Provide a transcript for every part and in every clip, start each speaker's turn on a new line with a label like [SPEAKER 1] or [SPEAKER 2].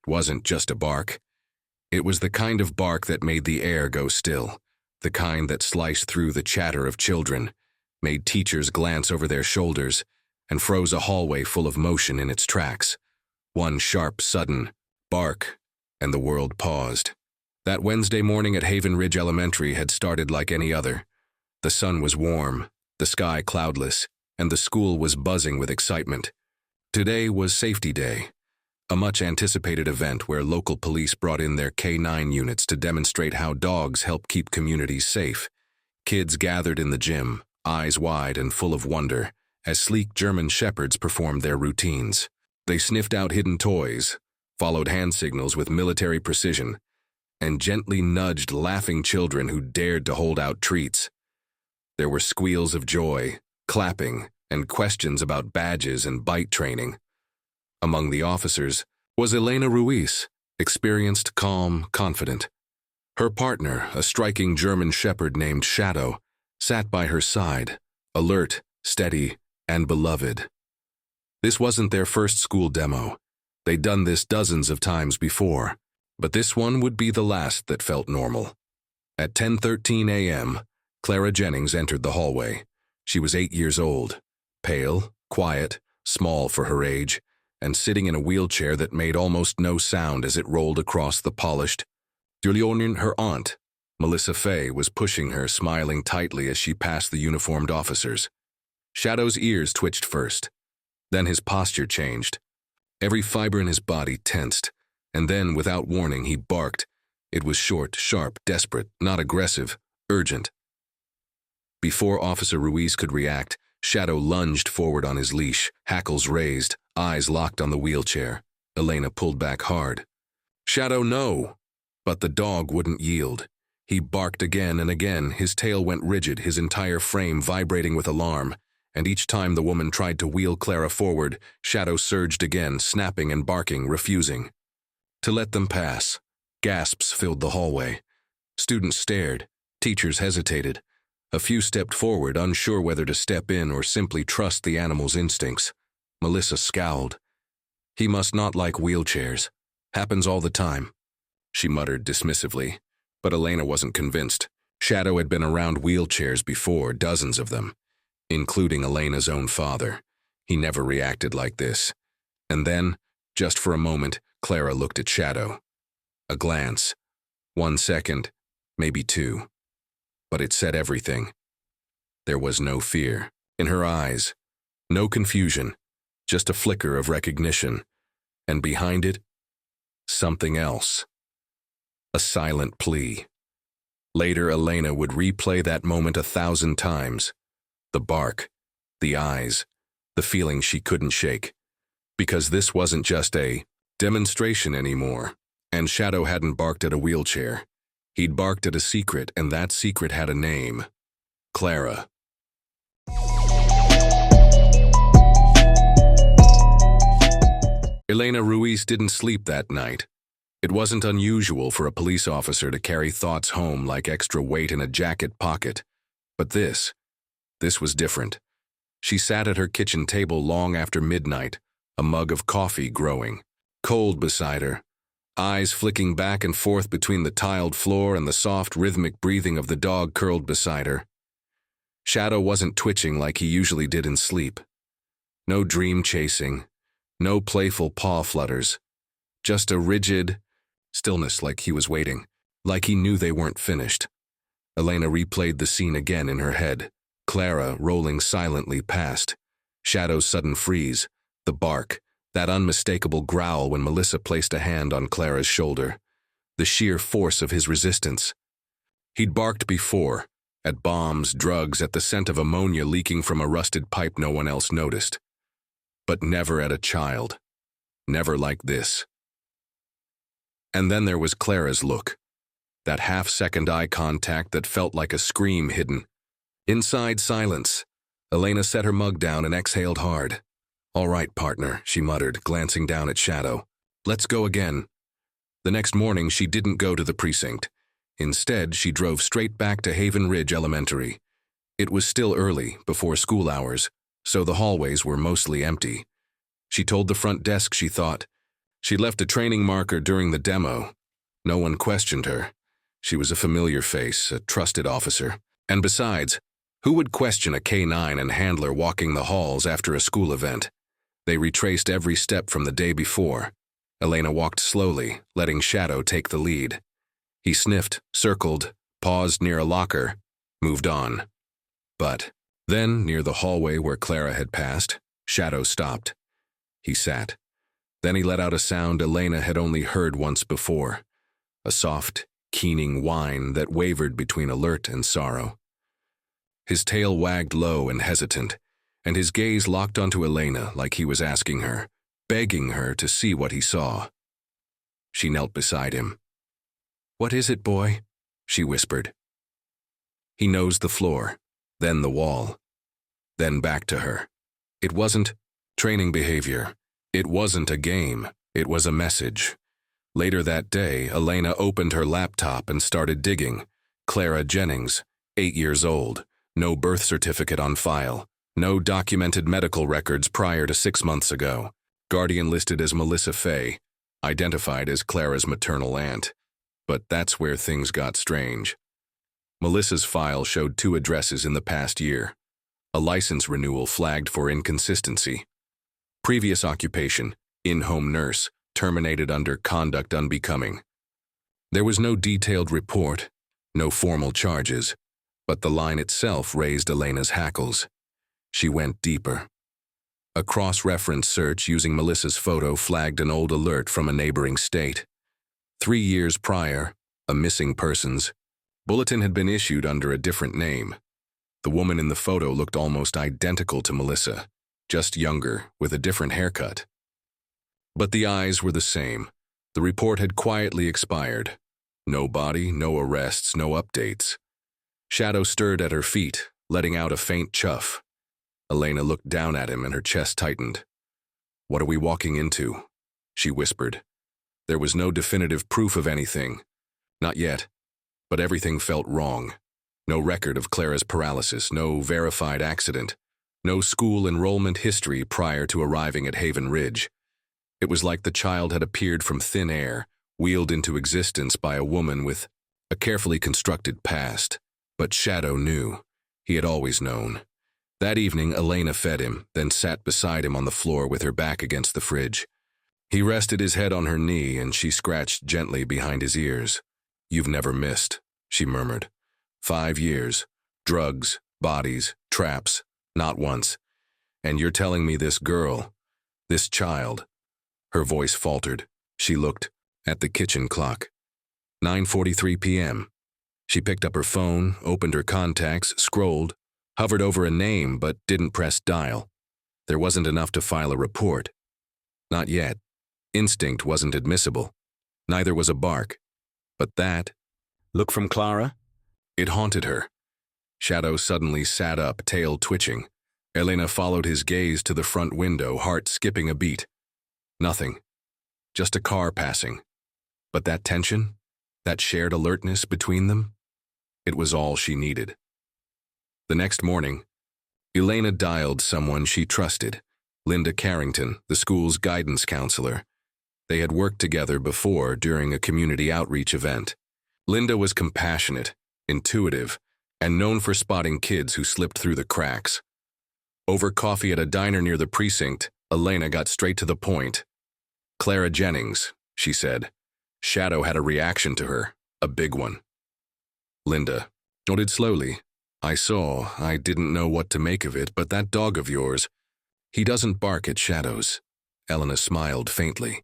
[SPEAKER 1] wasn't just a bark. It was the kind of bark that made the air go still, the kind that sliced through the chatter of children, made teachers glance over their shoulders, and froze a hallway full of motion in its tracks. One sharp, sudden bark, and the world paused. That Wednesday morning at Haven Ridge Elementary had started like any other. The sun was warm, the sky cloudless, and the school was buzzing with excitement. Today was Safety Day, a much-anticipated event where local police brought in their K-9 units to demonstrate how dogs help keep communities safe. Kids gathered in the gym, eyes wide and full of wonder, as sleek German shepherds performed their routines. They sniffed out hidden toys, followed hand signals with military precision, and gently nudged laughing children who dared to hold out treats. There were squeals of joy, clapping, and questions about badges and bite training. Among the officers was Elena Ruiz, experienced, calm, confident. Her partner, a striking German shepherd named Shadow, sat by her side, alert, steady, and beloved. This wasn't their first school demo. They'd done this dozens of times before, but this one would be the last that felt normal. At 10:13 a.m., Clara Jennings entered the hallway. She was 8 years old, pale, quiet, small for her age, and sitting in a wheelchair that made almost no sound as it rolled across the polished. Juliane, her aunt, Melissa Fay, was pushing her, smiling tightly as she passed the uniformed officers. Shadow's ears twitched first. Then his posture changed. Every fiber in his body tensed, and then, without warning, he barked. It was short, sharp, desperate, not aggressive, urgent. Before Officer Ruiz could react, Shadow lunged forward on his leash, hackles raised, eyes locked on the wheelchair. Elena pulled back hard. "Shadow, no!" But the dog wouldn't yield. He barked again and again, his tail went rigid, his entire frame vibrating with alarm, and each time the woman tried to wheel Clara forward, Shadow surged again, snapping and barking, refusing to let them pass. Gasps filled the hallway. Students stared. Teachers hesitated. A few stepped forward, unsure whether to step in or simply trust the animal's instincts. Melissa scowled. "He must not like wheelchairs. Happens all the time," she muttered dismissively. But Elena wasn't convinced. Shadow had been around wheelchairs before, dozens of them, including Elena's own father. He never reacted like this. And then, just for a moment, Clara looked at Shadow. A glance. 1 second, maybe 2. But it said everything. There was no fear in her eyes, no confusion, just a flicker of recognition. And behind it, something else. A silent plea. Later, Elena would replay that moment 1,000 times. The bark, the eyes, the feeling she couldn't shake. Because this wasn't just a demonstration anymore, and Shadow hadn't barked at a wheelchair. He'd barked at a secret, and that secret had a name. Clara. Elena Ruiz didn't sleep that night. It wasn't unusual for a police officer to carry thoughts home like extra weight in a jacket pocket. But this was different. She sat at her kitchen table long after midnight, a mug of coffee growing, cold beside her, eyes flicking back and forth between the tiled floor and the soft, rhythmic breathing of the dog curled beside her. Shadow wasn't twitching like he usually did in sleep. No dream chasing, no playful paw flutters, just a rigid stillness, like he was waiting, like he knew they weren't finished. Elena replayed the scene again in her head, Clara rolling silently past, Shadow's sudden freeze, the bark, that unmistakable growl when Melissa placed a hand on Clara's shoulder, the sheer force of his resistance. He'd barked before, at bombs, drugs, at the scent of ammonia leaking from a rusted pipe no one else noticed. But never at a child. Never like this. And then there was Clara's look, that half-second eye contact that felt like a scream hidden. Inside silence, Elena set her mug down and exhaled hard. "All right, partner," she muttered, glancing down at Shadow. "Let's go again." The next morning, she didn't go to the precinct. Instead, she drove straight back to Haven Ridge Elementary. It was still early, before school hours, so the hallways were mostly empty. She told the front desk she thought, She left a training marker during the demo. No one questioned her. She was a familiar face, a trusted officer. And besides, who would question a K-9 and handler walking the halls after a school event? They retraced every step from the day before. Elena walked slowly, letting Shadow take the lead. He sniffed, circled, paused near a locker, moved on. But then, near the hallway where Clara had passed, Shadow stopped. He sat. Then he let out a sound Elena had only heard once before, a soft, keening whine that wavered between alert and sorrow. His tail wagged low and hesitant, and his gaze locked onto Elena like he was asking her, begging her to see what he saw. She knelt beside him. "What is it, boy?" she whispered. He nosed the floor, then the wall, then back to her. It wasn't training behavior. It wasn't a game. It was a message. Later that day, Elena opened her laptop and started digging. Clara Jennings, 8 years old, no birth certificate on file, no documented medical records prior to 6 months ago. Guardian listed as Melissa Fay, identified as Clara's maternal aunt. But that's where things got strange. Melissa's file showed 2 addresses in the past year. A license renewal flagged for inconsistency. Previous occupation, in-home nurse, terminated under conduct unbecoming. There was no detailed report, no formal charges, but the line itself raised Elena's hackles. She went deeper. A cross-reference search using Melissa's photo flagged an old alert from a neighboring state. 3 years prior, a missing persons bulletin had been issued under a different name. The woman in the photo looked almost identical to Melissa, just younger, with a different haircut. But the eyes were the same. The report had quietly expired. No body, no arrests, no updates. Shadow stirred at her feet, letting out a faint chuff. Elena looked down at him and her chest tightened. "What are we walking into?" she whispered. There was no definitive proof of anything. Not yet, but everything felt wrong. No record of Clara's paralysis, no verified accident, no school enrollment history prior to arriving at Haven Ridge. It was like the child had appeared from thin air, wheeled into existence by a woman with a carefully constructed past. But Shadow knew. He had always known. That evening, Elena fed him, then sat beside him on the floor with her back against the fridge. He rested his head on her knee, and she scratched gently behind his ears. "You've never missed," she murmured. 5 years. Drugs, bodies, traps, not once. And you're telling me this girl, this child." Her voice faltered. She looked at the kitchen clock. 9:43 p.m. She picked up her phone, opened her contacts, scrolled, hovered over a name but didn't press dial. There wasn't enough to file a report. Not yet. Instinct wasn't admissible. Neither was a bark. But that look from Clara? It haunted her. Shadow suddenly sat up, tail twitching. Elena followed his gaze to the front window, heart skipping a beat. Nothing. Just a car passing. But that tension? That shared alertness between them? It was all she needed. The next morning, Elena dialed someone she trusted, Linda Carrington, the school's guidance counselor. They had worked together before during a community outreach event. Linda was compassionate, intuitive, and known for spotting kids who slipped through the cracks. Over coffee at a diner near the precinct, Elena got straight to the point. "Clara Jennings," she said. Shadow had a reaction to her, a big one. Linda nodded slowly. I didn't know what to make of it, but that dog of yours, he doesn't bark at shadows." Elena smiled faintly.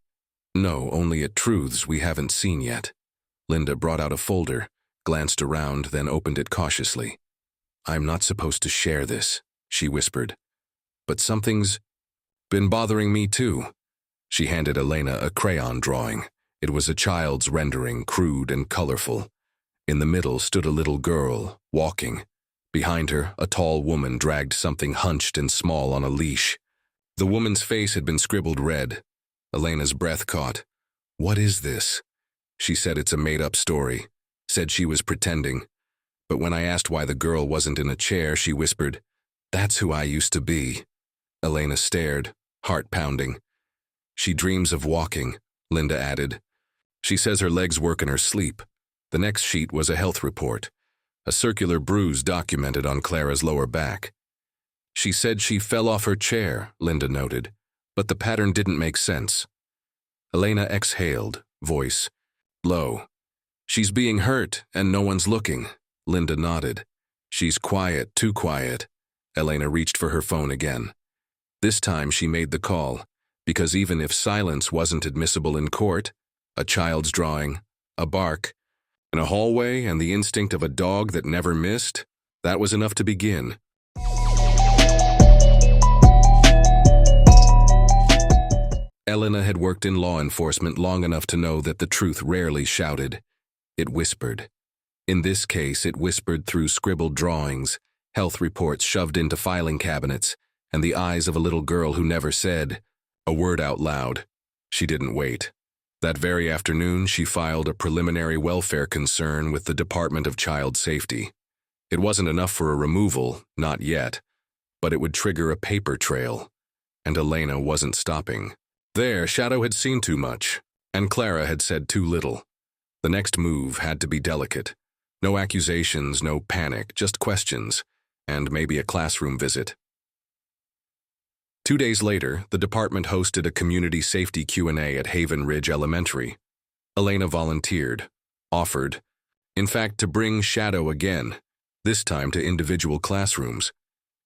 [SPEAKER 1] "No, only at truths we haven't seen yet." Linda brought out a folder, glanced around, then opened it cautiously. "I'm not supposed to share this," she whispered. "But something's been bothering me too." She handed Elena a crayon drawing. It was a child's rendering, crude and colorful. In the middle stood a little girl, walking. Behind her, a tall woman dragged something hunched and small on a leash. The woman's face had been scribbled red. Elena's breath caught. "What is this?" She said it's a made-up story, said she was pretending. But when I asked why the girl wasn't in a chair, she whispered, "That's who I used to be." Elena stared, heart pounding. "She dreams of walking, Linda added. She says her legs work in her sleep. The next sheet was a health report, a circular bruise documented on Clara's lower back. She said she fell off her chair, Linda noted, but the pattern didn't make sense. Elena exhaled, voice low. She's being hurt and no one's looking, Linda nodded. She's quiet, too quiet. Elena reached for her phone again. This time she made the call, because even if silence wasn't admissible in court, a child's drawing, a bark, in a hallway and the instinct of a dog that never missed, that was enough to begin. Elena had worked in law enforcement long enough to know that the truth rarely shouted. It whispered. In this case, it whispered through scribbled drawings, health reports shoved into filing cabinets, and the eyes of a little girl who never said a word out loud. She didn't wait. That very afternoon, she filed a preliminary welfare concern with the Department of Child Safety. It wasn't enough for a removal, not yet, but it would trigger a paper trail, and Elena wasn't stopping. There, Shadow had seen too much, and Clara had said too little. The next move had to be delicate. No accusations, no panic, just questions, and maybe a classroom visit. 2 days later, the department hosted a community safety Q&A at Haven Ridge Elementary. Elena volunteered, offered, in fact, to bring Shadow again, this time to individual classrooms.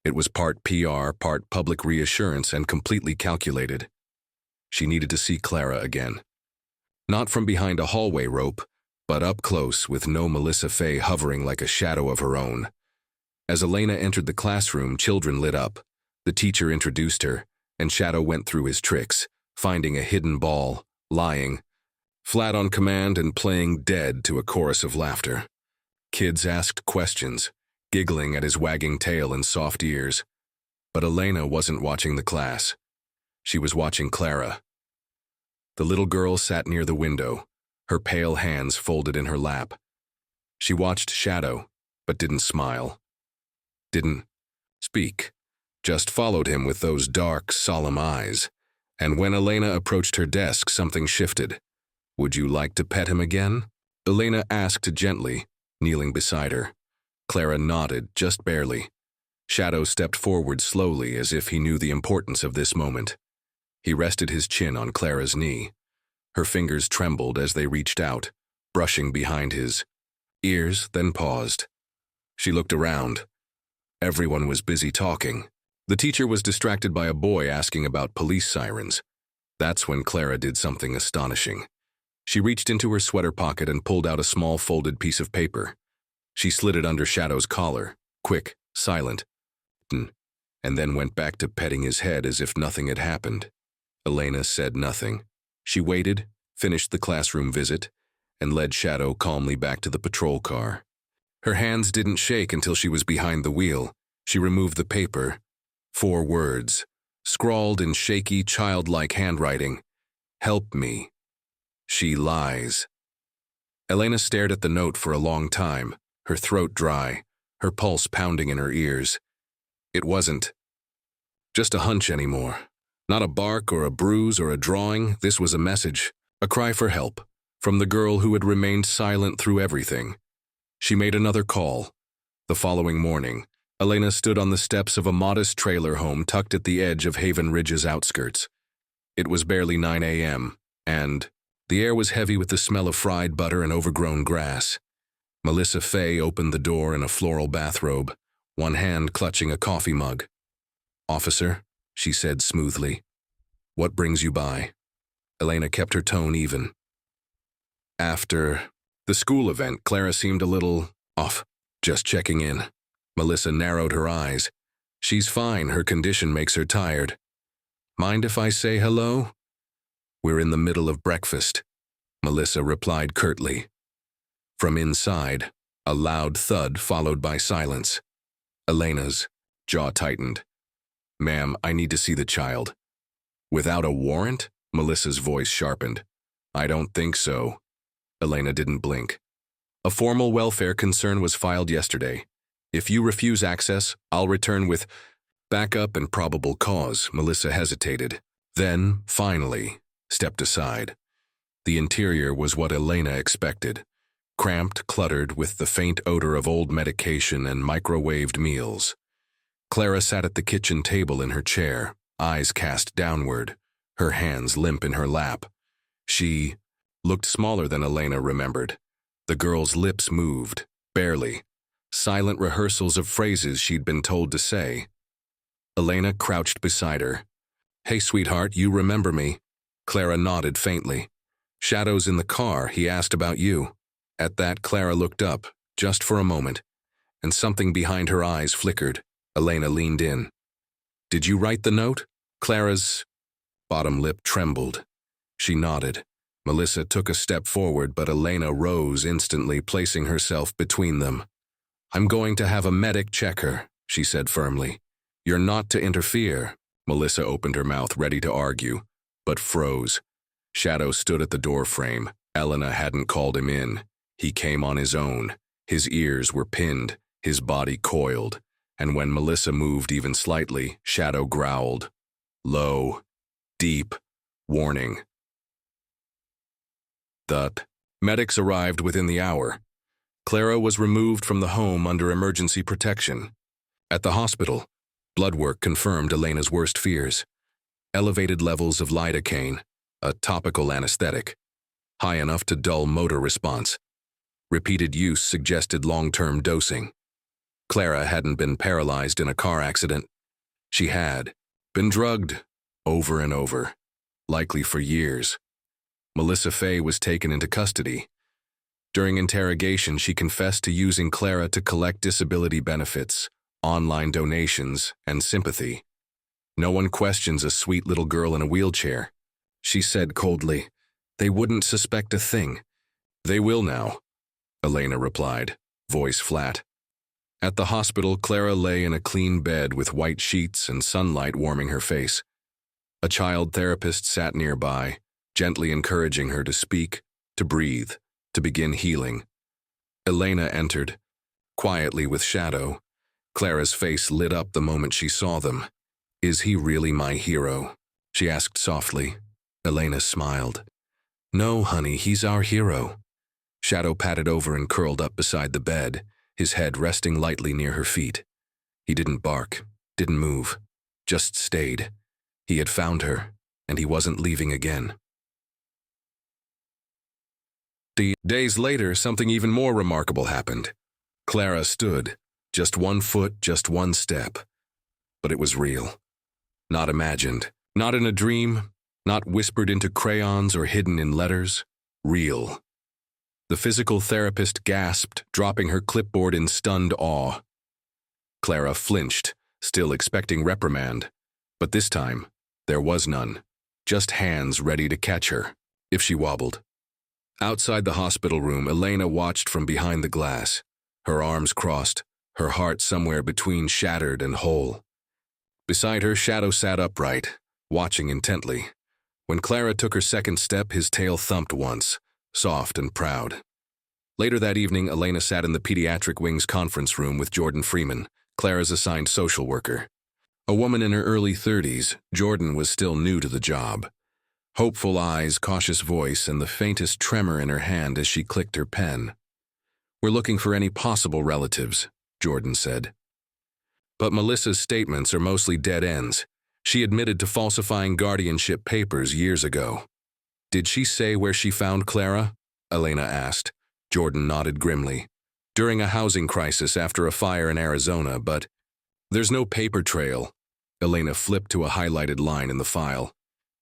[SPEAKER 1] It was part PR, part public reassurance, and completely calculated. She needed to see Clara again. Not from behind a hallway rope, but up close with no Melissa Fay hovering like a shadow of her own. As Elena entered the classroom, children lit up. The teacher introduced her, and Shadow went through his tricks, finding a hidden ball, lying, flat on command and playing dead to a chorus of laughter. Kids asked questions, giggling at his wagging tail and soft ears. But Elena wasn't watching the class. She was watching Clara. The little girl sat near the window, her pale hands folded in her lap. She watched Shadow, but didn't smile. Didn't speak. Just followed him with those dark, solemn eyes. And when Elena approached her desk, something shifted. "Would you like to pet him again?" Elena asked gently, kneeling beside her. Clara nodded, just barely. Shadow stepped forward slowly as if he knew the importance of this moment. He rested his chin on Clara's knee. Her fingers trembled as they reached out, brushing behind his ears, then paused. She looked around. Everyone was busy talking. The teacher was distracted by a boy asking about police sirens. That's when Clara did something astonishing. She reached into her sweater pocket and pulled out a small folded piece of paper. She slid it under Shadow's collar, quick, silent, and then went back to petting his head as if nothing had happened. Elena said nothing. She waited, finished the classroom visit, and led Shadow calmly back to the patrol car. Her hands didn't shake until she was behind the wheel. She removed the paper. 4 words, scrawled in shaky, childlike handwriting. "Help me. She lies." Elena stared at the note for a long time, her throat dry, her pulse pounding in her ears. It wasn't just a hunch anymore. Not a bark or a bruise or a drawing. This was a message, a cry for help, from the girl who had remained silent through everything. She made another call. The following morning, Elena stood on the steps of a modest trailer home tucked at the edge of Haven Ridge's outskirts. It was barely 9 a.m., and the air was heavy with the smell of fried butter and overgrown grass. Melissa Fay opened the door in a floral bathrobe, one hand clutching a coffee mug. "Officer," she said smoothly. "What brings you by?" Elena kept her tone even. After the school event, Clara seemed a little off, just checking in. Melissa narrowed her eyes. "She's fine, her condition makes her tired." "Mind if I say hello?" "We're in the middle of breakfast," Melissa replied curtly. From inside, a loud thud followed by silence. Elena's jaw tightened. "Ma'am, I need to see the child." "Without a warrant?" Melissa's voice sharpened. "I don't think so." Elena didn't blink. "A formal welfare concern was filed yesterday. If you refuse access, I'll return with backup and probable cause." Melissa hesitated, then, finally, stepped aside. The interior was what Elena expected, cramped, cluttered, with the faint odor of old medication and microwaved meals. Clara sat at the kitchen table in her chair, eyes cast downward, her hands limp in her lap. She looked smaller than Elena remembered. The girl's lips moved, barely, silent rehearsals of phrases she'd been told to say. Elena crouched beside her. "Hey, sweetheart, you remember me?" Clara nodded faintly. "Shadows in the car, he asked about you." At that, Clara looked up, just for a moment, and something behind her eyes flickered. Elena leaned in. "Did you write the note?" Clara's bottom lip trembled. She nodded. Melissa took a step forward, but Elena rose instantly, placing herself between them. "I'm going to have a medic check her," she said firmly. "You're not to interfere." Melissa opened her mouth, ready to argue, but froze. Shadow stood at the doorframe. Elena hadn't called him in. He came on his own. His ears were pinned, his body coiled, and when Melissa moved even slightly, Shadow growled. Low, deep, warning. The medics arrived within the hour. Clara was removed from the home under emergency protection. At the hospital, blood work confirmed Elena's worst fears. Elevated levels of lidocaine, a topical anesthetic, high enough to dull motor response. Repeated use suggested long-term dosing. Clara hadn't been paralyzed in a car accident. She had been drugged over and over, likely for years. Melissa Fay was taken into custody. During interrogation, she confessed to using Clara to collect disability benefits, online donations, and sympathy. "No one questions a sweet little girl in a wheelchair," she said coldly. "They wouldn't suspect a thing." "They will now," Elena replied, voice flat. At the hospital, Clara lay in a clean bed with white sheets and sunlight warming her face. A child therapist sat nearby, gently encouraging her to speak, to breathe, to begin healing. Elena entered, quietly with Shadow. Clara's face lit up the moment she saw them. "Is he really my hero?" she asked softly. Elena smiled. "No, honey, he's our hero." Shadow patted over and curled up beside the bed, his head resting lightly near her feet. He didn't bark, didn't move, just stayed. He had found her, and he wasn't leaving again. Days later, something even more remarkable happened. Clara stood, just 1 foot, just 1 step. But it was real. Not imagined, not in a dream, not whispered into crayons or hidden in letters. Real. The physical therapist gasped, dropping her clipboard in stunned awe. Clara flinched, still expecting reprimand. But this time, there was none. Just hands ready to catch her, if she wobbled. Outside the hospital room, Elena watched from behind the glass, her arms crossed, her heart somewhere between shattered and whole. Beside her, Shadow sat upright, watching intently. When Clara took her second step, his tail thumped once, soft and proud. Later that evening, Elena sat in the pediatric wing's conference room with Jordan Freeman, Clara's assigned social worker. A woman in her early 30s, Jordan was still new to the job. Hopeful eyes, cautious voice, and the faintest tremor in her hand as she clicked her pen. "We're looking for any possible relatives," Jordan said. But Melissa's statements are mostly dead ends. She admitted to falsifying guardianship papers years ago. "Did she say where she found Clara?" Elena asked. Jordan nodded grimly. "During a housing crisis after a fire in Arizona, but there's no paper trail." Elena flipped to a highlighted line in the file.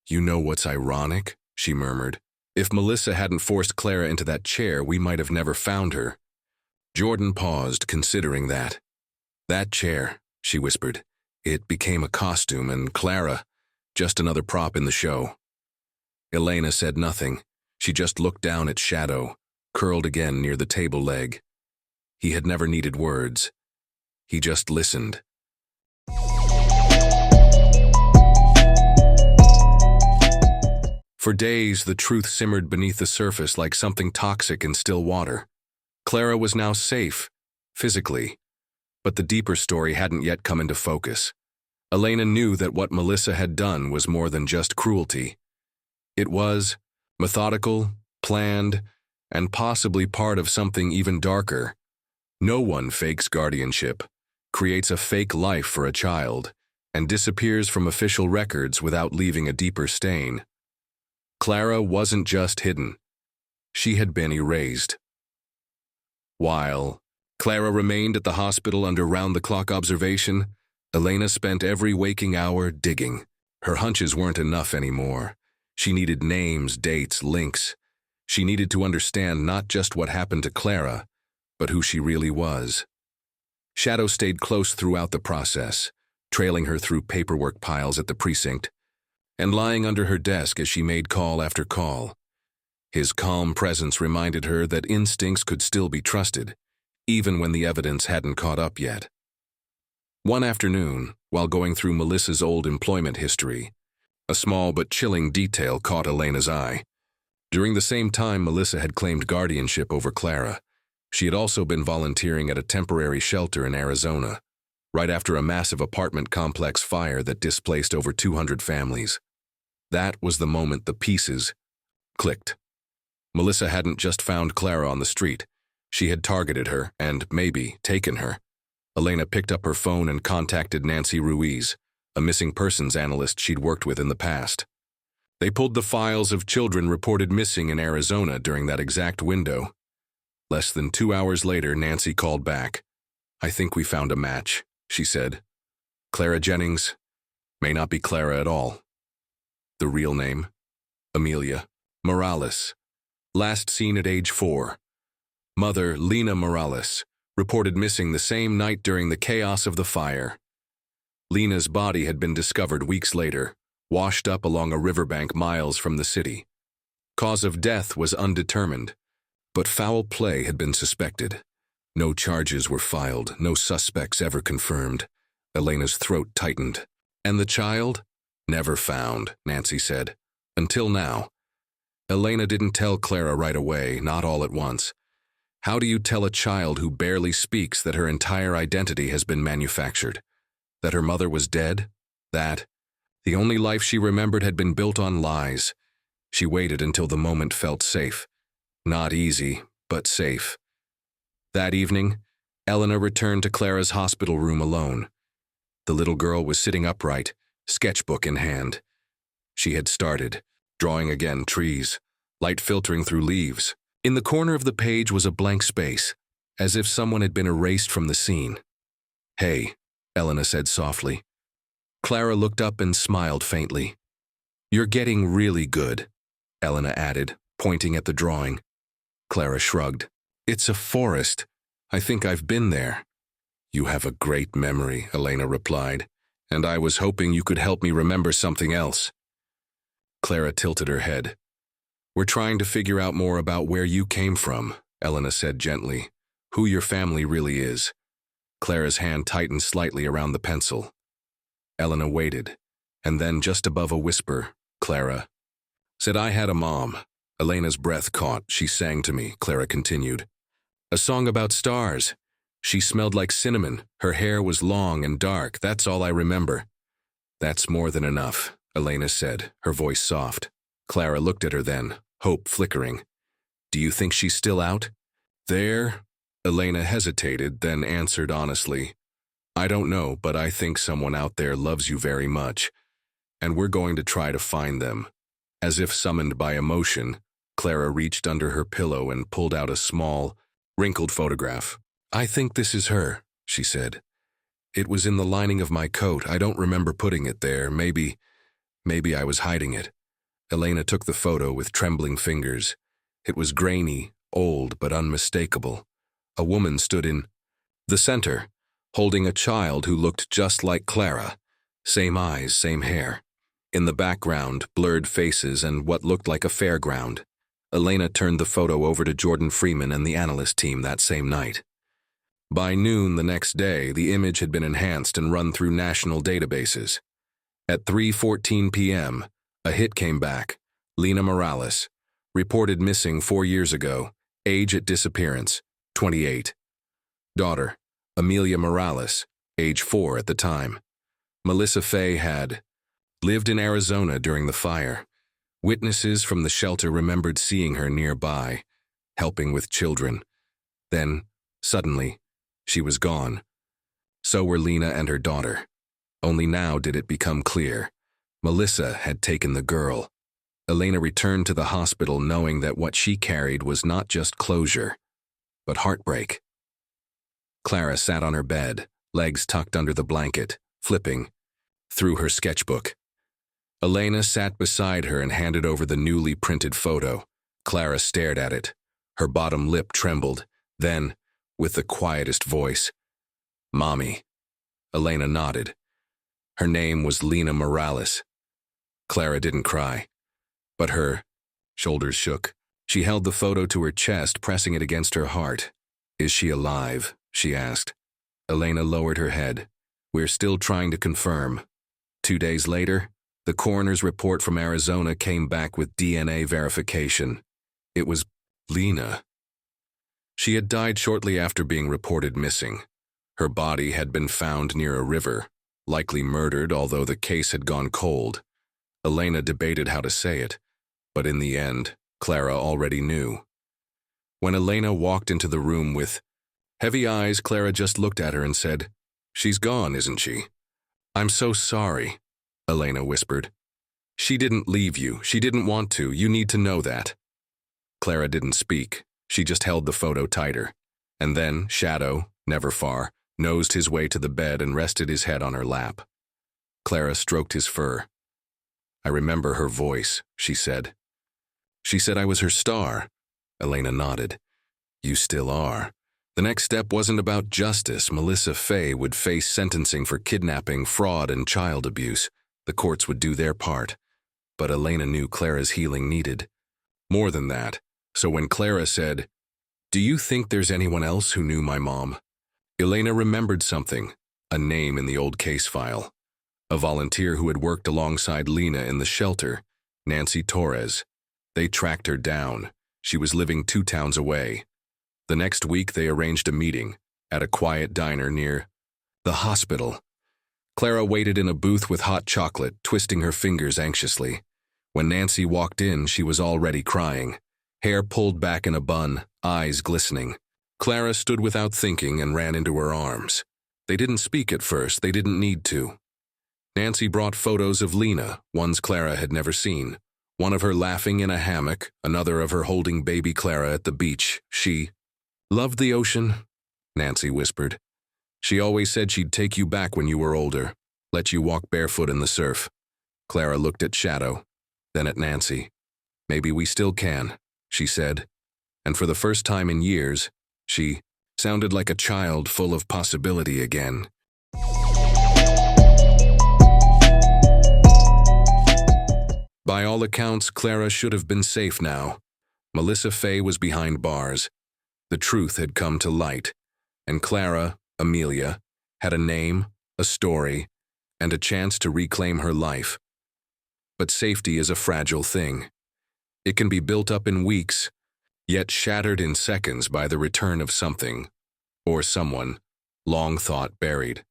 [SPEAKER 1] "You know what's ironic?" she murmured. "If Melissa hadn't forced Clara into that chair, we might have never found her." Jordan paused, considering that. "That chair," she whispered. "It became a costume, and Clara, just another prop in the show." Elena said nothing. She just looked down at Shadow, curled again near the table leg. He had never needed words. He just listened. For days, the truth simmered beneath the surface like something toxic in still water. Clara was now safe, physically, but the deeper story hadn't yet come into focus. Elena knew that what Melissa had done was more than just cruelty. It was Methodical, planned, and possibly part of something even darker. No one fakes guardianship, creates a fake life for a child, and disappears from official records without leaving a deeper stain. Clara wasn't just hidden. She had been erased. While Clara remained at the hospital under round-the-clock observation, Elena spent every waking hour digging. Her hunches weren't enough anymore. She needed names, dates, links. She needed to understand not just what happened to Clara, but who she really was. Shadow stayed close throughout the process, trailing her through paperwork piles at the precinct, and lying under her desk as she made call after call. His calm presence reminded her that instincts could still be trusted, even when the evidence hadn't caught up yet. One afternoon, while going through Melissa's old employment history, a small but chilling detail caught Elena's eye. During the same time Melissa had claimed guardianship over Clara, she had also been volunteering at a temporary shelter in Arizona, right after a massive apartment complex fire that displaced over 200 families. That was the moment the pieces clicked. Melissa hadn't just found Clara on the street. She had targeted her and, maybe, taken her. Elena picked up her phone and contacted Nancy Ruiz, a missing persons analyst she'd worked with in the past. They pulled the files of children reported missing in Arizona during that exact window. Less than 2 hours later, Nancy called back. "I think we found a match," she said. "Clara Jennings may not be Clara at all. The real name, Amelia Morales. Last seen at age 4. Mother, Lena Morales, reported missing the same night during the chaos of the fire. Lena's body had been discovered weeks later, washed up along a riverbank miles from the city. Cause of death was undetermined, but foul play had been suspected. No charges were filed, no suspects ever confirmed. Elena's throat tightened. And the child? Never found, Nancy said. Until now. Elena didn't tell Clara right away, not all at once. How do you tell a child who barely speaks that her entire identity has been manufactured? That her mother was dead? That the only life she remembered had been built on lies. She waited until the moment felt safe. Not easy, but safe. That evening, Elena returned to Clara's hospital room alone. The little girl was sitting upright, sketchbook in hand. She had started, drawing again trees, light filtering through leaves. In the corner of the page was a blank space, as if someone had been erased from the scene. "Hey," Elena said softly. Clara looked up and smiled faintly. "You're getting really good," Elena added, pointing at the drawing. Clara shrugged. "It's a forest. I think I've been there." "You have a great memory," Elena replied, "and I was hoping you could help me remember something else." Clara tilted her head. "We're trying to figure out more about where you came from," Elena said gently. "Who your family really is." Clara's hand tightened slightly around the pencil. Elena waited, and then just above a whisper, Clara said, "I had a mom." Elena's breath caught. "She sang to me," Clara continued. "A song about stars. She smelled like cinnamon. Her hair was long and dark. That's all I remember." "That's more than enough," Elena said, her voice soft. Clara looked at her then, hope flickering. "Do you think she's still out there?" Elena hesitated, then answered honestly. "I don't know, but I think someone out there loves you very much, and we're going to try to find them." As if summoned by emotion, Clara reached under her pillow and pulled out a small, wrinkled photograph. "I think this is her," she said. "It was in the lining of my coat. I don't remember putting it there. Maybe I was hiding it." Elena took the photo with trembling fingers. It was grainy, old, but unmistakable. A woman stood in the center, holding a child who looked just like Clara. Same eyes, same hair. In the background, blurred faces and what looked like a fairground. Elena turned the photo over to Jordan Freeman and the analyst team that same night. By noon the next day, the image had been enhanced and run through national databases. At 3:14 p.m., a hit came back. Lena Morales, reported missing 4 years ago, age at disappearance, 28. Daughter, Amelia Morales, age 4 at the time. Melissa Fay had lived in Arizona during the fire. Witnesses from the shelter remembered seeing her nearby, helping with children. Then, suddenly, she was gone. So were Lena and her daughter. Only now did it become clear. Melissa had taken the girl. Elena returned to the hospital knowing that what she carried was not just closure, but heartbreak. Clara sat on her bed, legs tucked under the blanket, flipping through her sketchbook. Elena sat beside her and handed over the newly printed photo. Clara stared at it. Her bottom lip trembled. Then, with the quietest voice, "Mommy." Elena nodded. Her name was Lena Morales. Clara didn't cry, but her shoulders shook. She held the photo to her chest, pressing it against her heart. "Is she alive?" she asked. Elena lowered her head. "We're still trying to confirm." 2 days later, the coroner's report from Arizona came back with DNA verification. It was Lena. She had died shortly after being reported missing. Her body had been found near a river, likely murdered, although the case had gone cold. Elena debated how to say it, but in the end, Clara already knew. When Elena walked into the room with heavy eyes, Clara just looked at her and said, "She's gone, isn't she?" "I'm so sorry," Elena whispered. "She didn't leave you. She didn't want to. You need to know that." Clara didn't speak. She just held the photo tighter. And then Shadow, never far, nosed his way to the bed and rested his head on her lap. Clara stroked his fur. "I remember her voice," she said. "She said I was her star." Elena nodded. "You still are." The next step wasn't about justice. Melissa Fay would face sentencing for kidnapping, fraud, and child abuse. The courts would do their part. But Elena knew Clara's healing needed more than that. So when Clara said, "Do you think there's anyone else who knew my mom?" Elena remembered something, a name in the old case file. A volunteer who had worked alongside Lena in the shelter, Nancy Torres. They tracked her down. She was living 2 towns away. The next week they arranged a meeting at a quiet diner near the hospital. Clara waited in a booth with hot chocolate, twisting her fingers anxiously. When Nancy walked in, she was already crying. Hair pulled back in a bun, eyes glistening. Clara stood without thinking and ran into her arms. They didn't speak at first. They didn't need to. Nancy brought photos of Lena, ones Clara had never seen. One of her laughing in a hammock, another of her holding baby Clara at the beach. She loved the ocean, Nancy whispered. She always said she'd take you back when you were older, let you walk barefoot in the surf. Clara looked at Shadow, then at Nancy. "Maybe we still can," she said. And for the first time in years, she sounded like a child full of possibility again. By all accounts, Clara should have been safe now. Melissa Fay was behind bars. The truth had come to light, and Clara, Amelia, had a name, a story, and a chance to reclaim her life. But safety is a fragile thing. It can be built up in weeks, yet shattered in seconds by the return of something, or someone, long thought buried.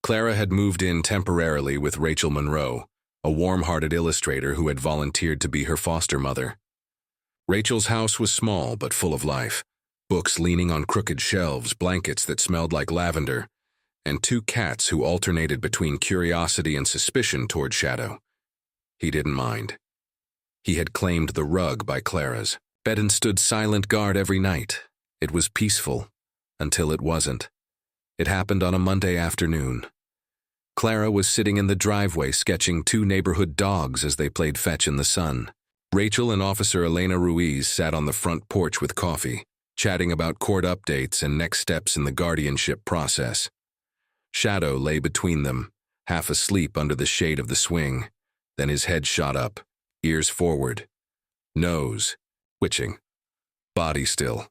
[SPEAKER 1] Clara had moved in temporarily with Rachel Monroe, a warm-hearted illustrator who had volunteered to be her foster mother. Rachel's house was small but full of life, books leaning on crooked shelves, blankets that smelled like lavender, and 2 cats who alternated between curiosity and suspicion toward Shadow. He didn't mind. He had claimed the rug by Clara's bed and stood silent guard every night. It was peaceful, until it wasn't. It happened on a Monday afternoon. Clara was sitting in the driveway sketching 2 neighborhood dogs as they played fetch in the sun. Rachel and Officer Elena Ruiz sat on the front porch with coffee, chatting about court updates and next steps in the guardianship process. Shadow lay between them, half asleep under the shade of the swing. Then his head shot up, ears forward, nose twitching, body still.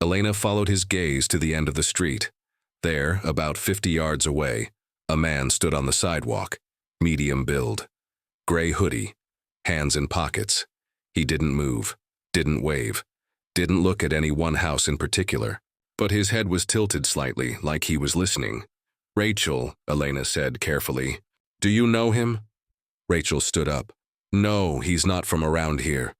[SPEAKER 1] Elena followed his gaze to the end of the street. There, about 50 yards away, a man stood on the sidewalk, medium build, gray hoodie, hands in pockets. He didn't move, didn't wave, didn't look at any one house in particular, but his head was tilted slightly, like he was listening. "Rachel," Elena said carefully. "Do you know him?" Rachel stood up. No, he's not from around here.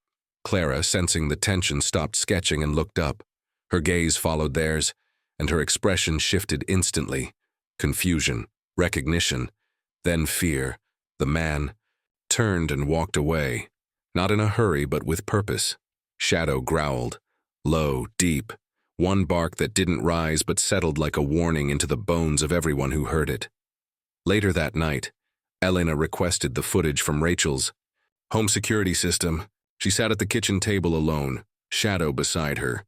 [SPEAKER 1] Clara, sensing the tension, stopped sketching and looked up. Her gaze followed theirs, and her expression shifted instantly. Confusion, recognition, then fear. The man turned and walked away, not in a hurry but with purpose. Shadow growled, low, deep, one bark that didn't rise but settled like a warning into the bones of everyone who heard it. Later that night, Elena requested the footage from Rachel's home security system. She sat at the kitchen table alone, Shadow beside her,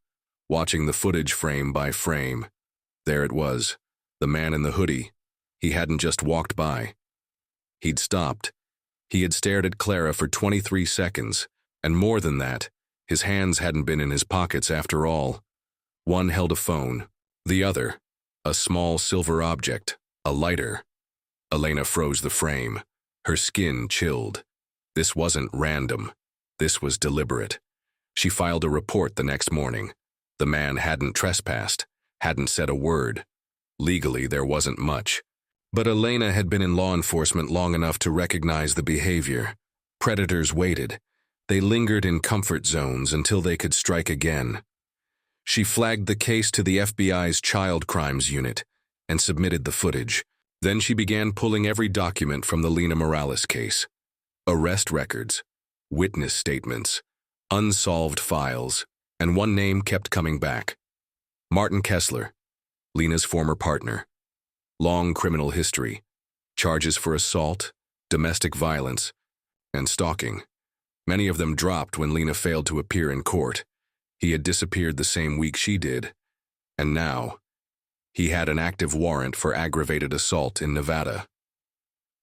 [SPEAKER 1] watching the footage frame by frame. There it was, the man in the hoodie. He hadn't just walked by. He'd stopped. He had stared at Clara for 23 seconds, and more than that, his hands hadn't been in his pockets after all. One held a phone, the other, a small silver object, a lighter. Elena froze the frame, her skin chilled. This wasn't random. This was deliberate. She filed a report the next morning. The man hadn't trespassed, hadn't said a word. Legally, there wasn't much. But Elena had been in law enforcement long enough to recognize the behavior. Predators waited. They lingered in comfort zones until they could strike again. She flagged the case to the FBI's Child Crimes Unit and submitted the footage. Then she began pulling every document from the Lena Morales case. Arrest records, witness statements, unsolved files, and one name kept coming back. Martin Kessler, Lena's former partner. Long criminal history, charges for assault, domestic violence, and stalking. Many of them dropped when Lena failed to appear in court. He had disappeared the same week she did, and now he had an active warrant for aggravated assault in Nevada.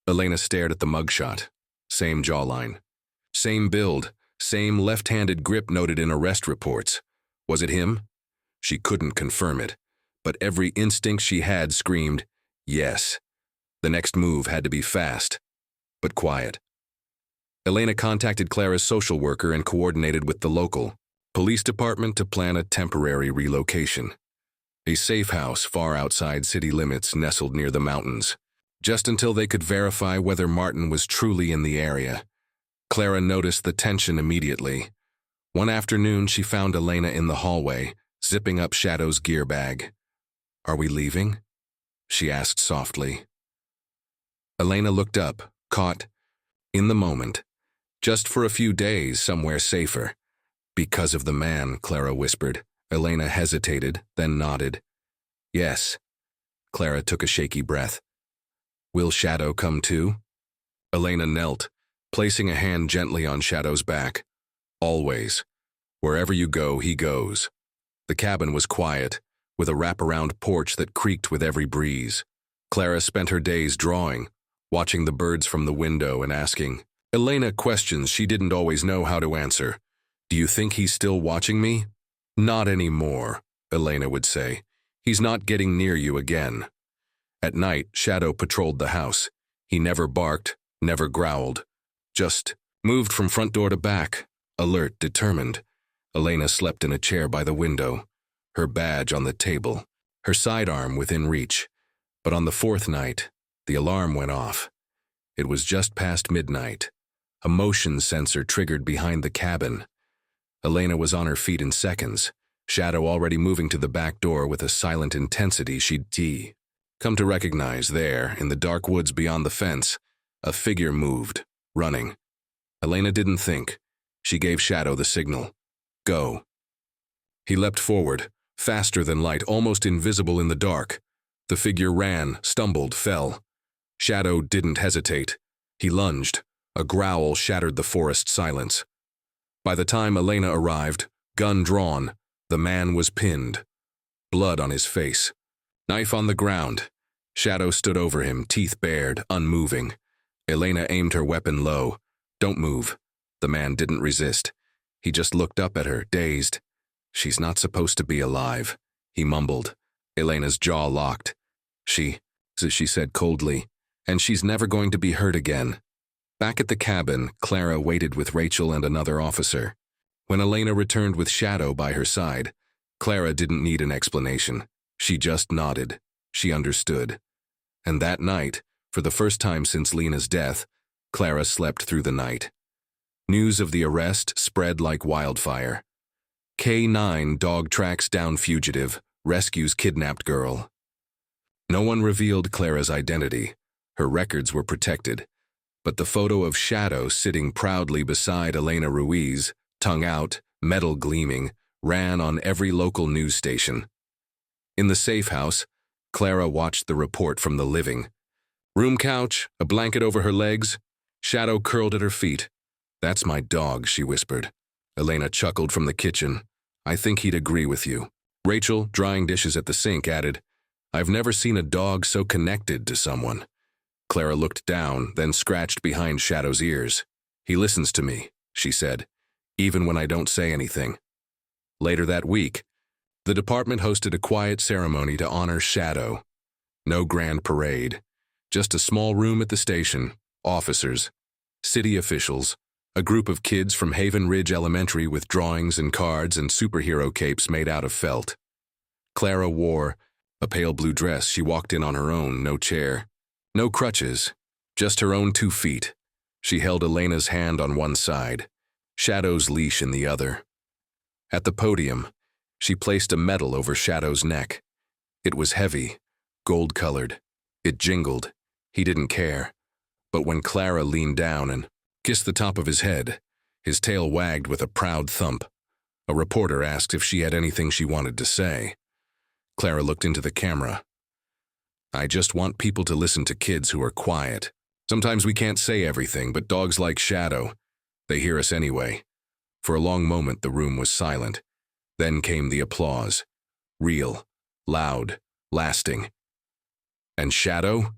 [SPEAKER 1] Elena stared at the mugshot. Same jawline, same build, same left-handed grip noted in arrest reports. Was it him? She couldn't confirm it, but every instinct she had screamed, yes. The next move had to be fast, but quiet. Elena contacted Clara's social worker and coordinated with the local police department to plan a temporary relocation. A safe house far outside city limits nestled near the mountains, just until they could verify whether Martin was truly in the area. Clara noticed the tension immediately. One afternoon, she found Elena in the hallway, zipping up Shadow's gear bag. "Are we leaving?" she asked softly. Elena looked up, caught in the moment. Just for a few days, somewhere safer. "Because of the man," Clara whispered. Elena hesitated, then nodded. "Yes." Clara took a shaky breath. "Will Shadow come too?" Elena knelt, placing a hand gently on Shadow's back. "Always. Wherever you go, he goes." The cabin was quiet, with a wraparound porch that creaked with every breeze. Clara spent her days drawing, watching the birds from the window and asking Elena questions she didn't always know how to answer. "Do you think he's still watching me?" "Not anymore," Elena would say. "He's not getting near you again." At night, Shadow patrolled the house. He never barked, never growled. Just moved from front door to back, alert, determined. Elena slept in a chair by the window, her badge on the table, her sidearm within reach. But on the fourth night, the alarm went off. It was just past midnight. A motion sensor triggered behind the cabin. Elena was on her feet in seconds, Shadow already moving to the back door with a silent intensity she'd come to recognize. There, in the dark woods beyond the fence, a figure moved, running. Elena didn't think. She gave Shadow the signal. "Go." He leapt forward, faster than light, almost invisible in the dark. The figure ran, stumbled, fell. Shadow didn't hesitate. He lunged. A growl shattered the forest silence. By the time Elena arrived, gun drawn, the man was pinned. Blood on his face. Knife on the ground. Shadow stood over him, teeth bared, unmoving. Elena aimed her weapon low. "Don't move." The man didn't resist. He just looked up at her, dazed. "She's not supposed to be alive," he mumbled. Elena's jaw locked. She said coldly, "and she's never going to be hurt again." Back at the cabin, Clara waited with Rachel and another officer. When Elena returned with Shadow by her side, Clara didn't need an explanation. She just nodded. She understood. And that night, for the first time since Lena's death, Clara slept through the night. News of the arrest spread like wildfire. K9 dog tracks down fugitive, rescues kidnapped girl. No one revealed Clara's identity. Her records were protected. But the photo of Shadow sitting proudly beside Elena Ruiz, tongue out, metal gleaming, ran on every local news station. In the safe house, Clara watched the report from the living. Room couch, a blanket over her legs, Shadow curled at her feet. "That's my dog," she whispered. Elena chuckled from the kitchen. "I think he'd agree with you." Rachel, drying dishes at the sink, added, "I've never seen a dog so connected to someone." Clara looked down, then scratched behind Shadow's ears. "He listens to me," she said, "even when I don't say anything." Later that week, the department hosted a quiet ceremony to honor Shadow. No grand parade, just a small room at the station, officers, city officials, a group of kids from Haven Ridge Elementary with drawings and cards and superhero capes made out of felt. Clara wore a pale blue dress. She walked in on her own, no chair, no crutches, just her own 2 feet. She held Elena's hand on one side, Shadow's leash in the other. At the podium, she placed a medal over Shadow's neck. It was heavy, gold-colored. It jingled. He didn't care. But when Clara leaned down and kissed the top of his head, his tail wagged with a proud thump. A reporter asked if she had anything she wanted to say. Clara looked into the camera. "I just want people to listen to kids who are quiet. Sometimes we can't say everything, but dogs like Shadow, they hear us anyway." For a long moment, the room was silent. Then came the applause. Real, loud, lasting. "And Shadow?"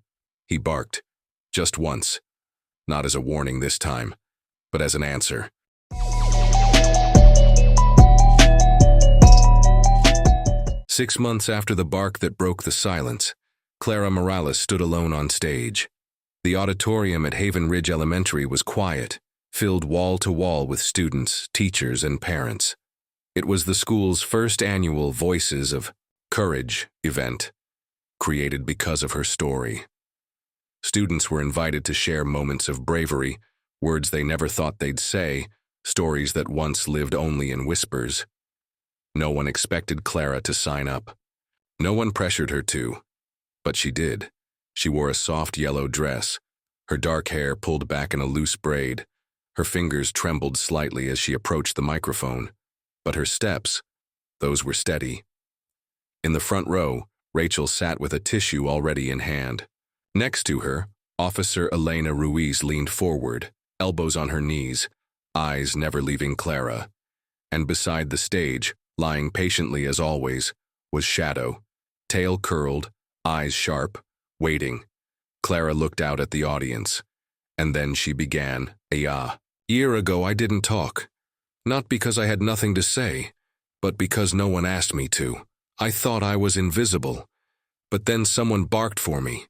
[SPEAKER 1] he barked. Just once. Not as a warning this time, but as an answer. 6 months after the bark that broke the silence, Clara Morales stood alone on stage. The auditorium at Haven Ridge Elementary was quiet, filled wall to wall with students, teachers, and parents. It was the school's first annual Voices of Courage event, created because of her story. Students were invited to share moments of bravery, words they never thought they'd say, stories that once lived only in whispers. No one expected Clara to sign up. No one pressured her to, but she did. She wore a soft yellow dress, her dark hair pulled back in a loose braid. Her fingers trembled slightly as she approached the microphone, but her steps, those were steady. In the front row, Rachel sat with a tissue already in hand. Next to her, Officer Elena Ruiz leaned forward, elbows on her knees, eyes never leaving Clara. And beside the stage, lying patiently as always, was Shadow, tail curled, eyes sharp, waiting. Clara looked out at the audience, and then she began, "A year ago I didn't talk. Not because I had nothing to say, but because no one asked me to. I thought I was invisible. But then someone barked for me."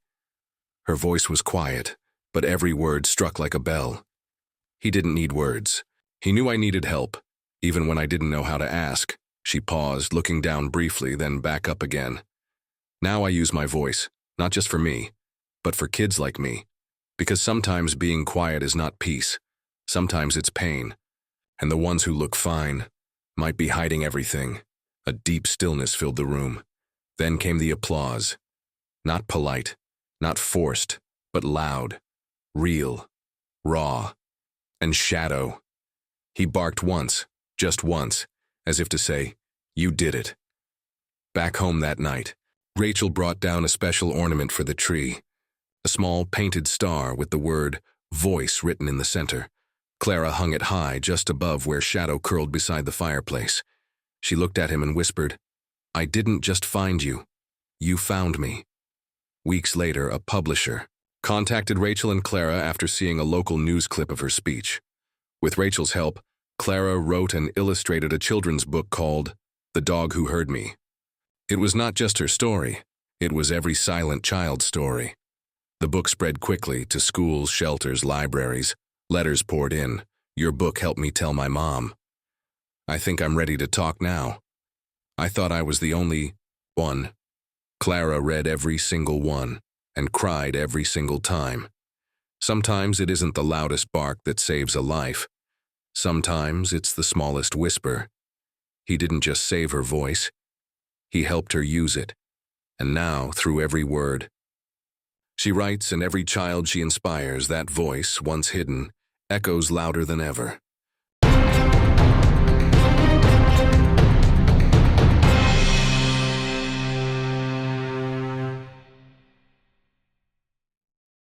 [SPEAKER 1] Her voice was quiet, but every word struck like a bell. He didn't need words. He knew I needed help, even when I didn't know how to ask. She paused, looking down briefly, then back up again. "Now I use my voice, not just for me, but for kids like me. Because sometimes being quiet is not peace. Sometimes it's pain. And the ones who look fine might be hiding everything." A deep stillness filled the room. Then came the applause. Not polite, not forced, but loud, real, raw. And Shadow. He barked once, just once, as if to say, "You did it." Back home that night, Rachel brought down a special ornament for the tree. A small painted star with the word "Voice" written in the center. Clara hung it high just above where Shadow curled beside the fireplace. She looked at him and whispered, "I didn't just find you. You found me." Weeks later, a publisher contacted Rachel and Clara after seeing a local news clip of her speech. With Rachel's help, Clara wrote and illustrated a children's book called The Dog Who Heard Me. It was not just her story, it was every silent child's story. The book spread quickly to schools, shelters, libraries. Letters poured in. "Your book helped me tell my mom. I think I'm ready to talk now. I thought I was the only one." Clara read every single one and cried every single time. Sometimes it isn't the loudest bark that saves a life. Sometimes it's the smallest whisper. He didn't just save her voice, he helped her use it. And now, through every word she writes and every child she inspires, that voice, once hidden, echoes louder than ever.